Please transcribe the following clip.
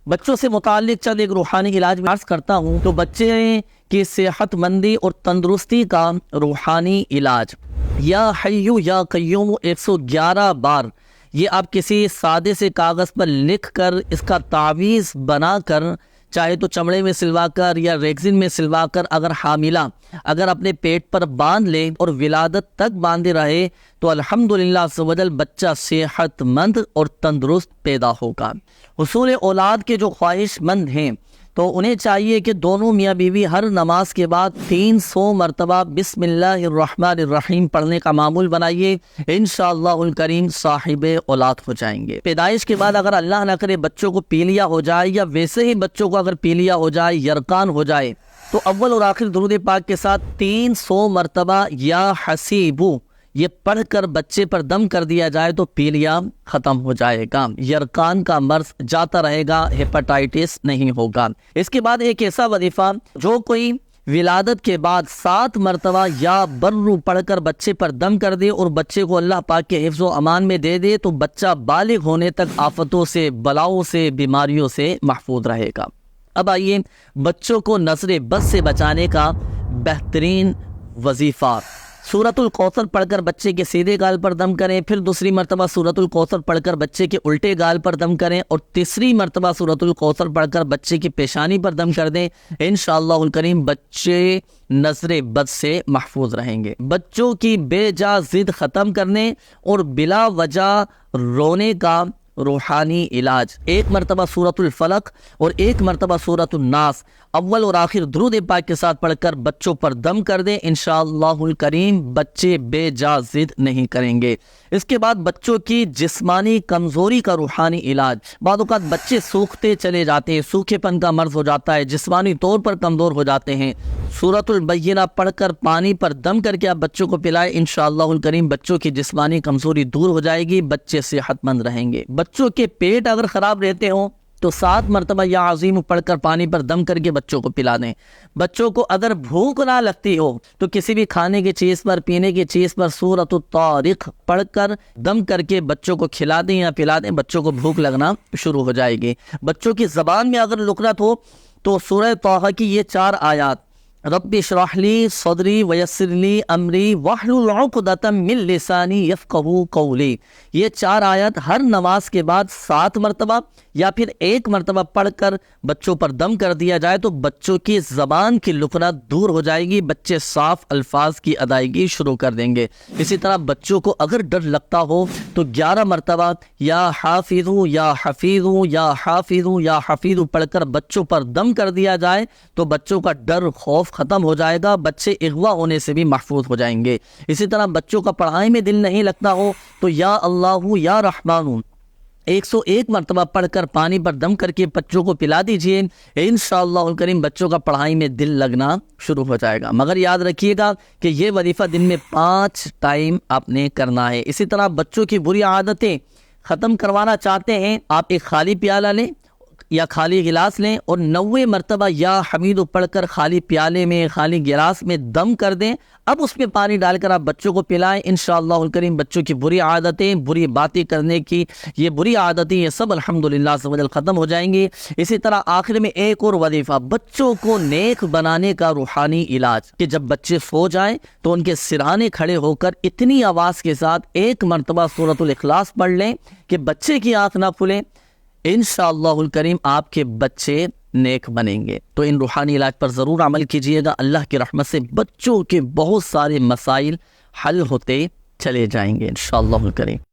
بچوں سے متعلق چند ایک روحانی علاج میں عرض کرتا ہوں تو بچے کی صحت مندی اور تندرستی کا روحانی علاج، یا حیو یا قیوم 111 بار یہ آپ کسی سادے سے کاغذ پر لکھ کر اس کا تعویذ بنا کر، چاہے تو چمڑے میں سلوا کر یا ریگزن میں سلوا کر، اگر حاملہ اگر اپنے پیٹ پر باندھ لے اور ولادت تک باندھے رہے تو الحمدللہ عز و جل بچہ صحت مند اور تندرست پیدا ہوگا۔ حصول اولاد کے جو خواہش مند ہیں تو انہیں چاہیے کہ دونوں میاں بیوی ہر نماز کے بعد 300 مرتبہ بسم اللہ الرحمن الرحیم پڑھنے کا معمول بنائیے، انشاءاللہ الکریم صاحب اولاد ہو جائیں گے۔ پیدائش کے بعد اگر اللہ نہ کرے بچوں کو پیلیا ہو جائے، یا ویسے ہی بچوں کو اگر پیلیا ہو جائے، یرقان ہو جائے، تو اول اور آخر درود پاک کے ساتھ 300 مرتبہ یا حسیبو یہ پڑھ کر بچے پر دم کر دیا جائے تو پیلیا ختم ہو جائے گا، یرقان کا مرض جاتا رہے گا، ہیپاٹائٹس نہیں ہوگا۔ اس کے بعد ایک ایسا وظیفہ، جو کوئی ولادت کے بعد 7 مرتبہ یا برو پڑھ کر بچے پر دم کر دے اور بچے کو اللہ پاک کے حفظ و امان میں دے دے تو بچہ بالغ ہونے تک آفتوں سے، بلاؤں سے، بیماریوں سے محفوظ رہے گا۔ اب آئیے بچوں کو نظر بد سے بچانے کا بہترین وظیفہ، سورۃ الکوثر پڑھ کر بچے کے سیدھے گال پر دم کریں، پھر دوسری مرتبہ سورۃ الکوثر پڑھ کر بچے کے الٹے گال پر دم کریں، اور تیسری مرتبہ سورۃ الکوثر پڑھ کر بچے کی پیشانی پر دم کر دیں، انشاءاللہ الکریم بچے نظر بد سے محفوظ رہیں گے۔ بچوں کی بے جا ضد ختم کرنے اور بلا وجہ رونے کا روحانی علاج، 1 مرتبہ سورۃ الفلق اور 1 مرتبہ سورۃ الناس اول اور آخر درود پاک کے ساتھ پڑھ کر بچوں پر دم کر دیں، انشاءاللہ الکریم بچے بے جا ضد نہیں کریں گے۔ اس کے بعد بچوں کی جسمانی کمزوری کا روحانی علاج، بعض اوقات بچے سوکھتے چلے جاتے ہیں، سوکھے پن کا مرض ہو جاتا ہے، جسمانی طور پر کمزور ہو جاتے ہیں، سورۃ البینہ پڑھ کر پانی پر دم کر کے آپ بچوں کو پلائیں، انشاءاللہ الکریم بچوں کی جسمانی کمزوری دور ہو جائے گی، بچے صحت مند رہیں گے۔ بچوں کے پیٹ اگر خراب رہتے ہوں تو 7 مرتبہ یا عظیم پڑھ کر پانی پر دم کر کے بچوں کو پلا دیں۔ بچوں کو اگر بھوک نہ لگتی ہو تو کسی بھی کھانے کی چیز پر، پینے کی چیز پر سورۃ الطارق پڑھ کر دم کر کے بچوں کو کھلا دیں یا پلا دیں، بچوں کو بھوک لگنا شروع ہو جائے گی۔ بچوں کی زبان میں اگر لکنت ہو تو سورہ طٰہٰ کی یہ 4 آیات، رب اشرح لی صدری ویسر لی امری واحلل عقدۃ من لسانی یفقہوا قولی، یہ 4 آیات ہر نماز کے بعد 7 مرتبہ یا پھر 1 مرتبہ پڑھ کر بچوں پر دم کر دیا جائے تو بچوں کی زبان کی لکنت دور ہو جائے گی، بچے صاف الفاظ کی ادائیگی شروع کر دیں گے۔ اسی طرح بچوں کو اگر ڈر لگتا ہو تو 11 مرتبہ یا حافظو یا حفیظو یا حافظو یا حفیظو پڑھ کر بچوں پر دم کر دیا جائے تو بچوں کا ڈر خوف ختم ہو جائے گا، بچے اغوا ہونے سے بھی محفوظ ہو جائیں گے۔ اسی طرح بچوں کا پڑھائی میں دل نہیں لگتا ہو تو یا اللہ یا رحمان 101 مرتبہ پڑھ کر پانی پر دم کر کے بچوں کو پلا دیجئے، انشاءاللہ الکریم بچوں کا پڑھائی میں دل لگنا شروع ہو جائے گا۔ مگر یاد رکھیے گا کہ یہ وظیفہ دن میں 5 ٹائم آپ نے کرنا ہے۔ اسی طرح بچوں کی بری عادتیں ختم کروانا چاہتے ہیں، آپ ایک خالی پیالہ لیں یا خالی گلاس لیں اور 90 مرتبہ یا حمید پڑھ کر خالی پیالے میں، خالی گلاس میں دم کر دیں، اب اس میں پانی ڈال کر آپ بچوں کو پلائیں، انشاءاللہ الکریم بچوں کی بری عادتیں، بری باتیں کرنے کی یہ بری عادتیں یہ سب الحمدللہ عز و جل ختم ہو جائیں گی۔ اسی طرح آخر میں ایک اور وظیفہ، بچوں کو نیک بنانے کا روحانی علاج، کہ جب بچے سو جائیں تو ان کے سرہانے کھڑے ہو کر اتنی آواز کے ساتھ 1 مرتبہ سورۃ الاخلاص پڑھ لیں کہ بچے کی آنکھ نہ کھلے، انشاءاللہ الکریم آپ کے بچے نیک بنیں گے۔ تو ان روحانی علاج پر ضرور عمل کیجئے گا، اللہ کی رحمت سے بچوں کے بہت سارے مسائل حل ہوتے چلے جائیں گے انشاءاللہ الکریم۔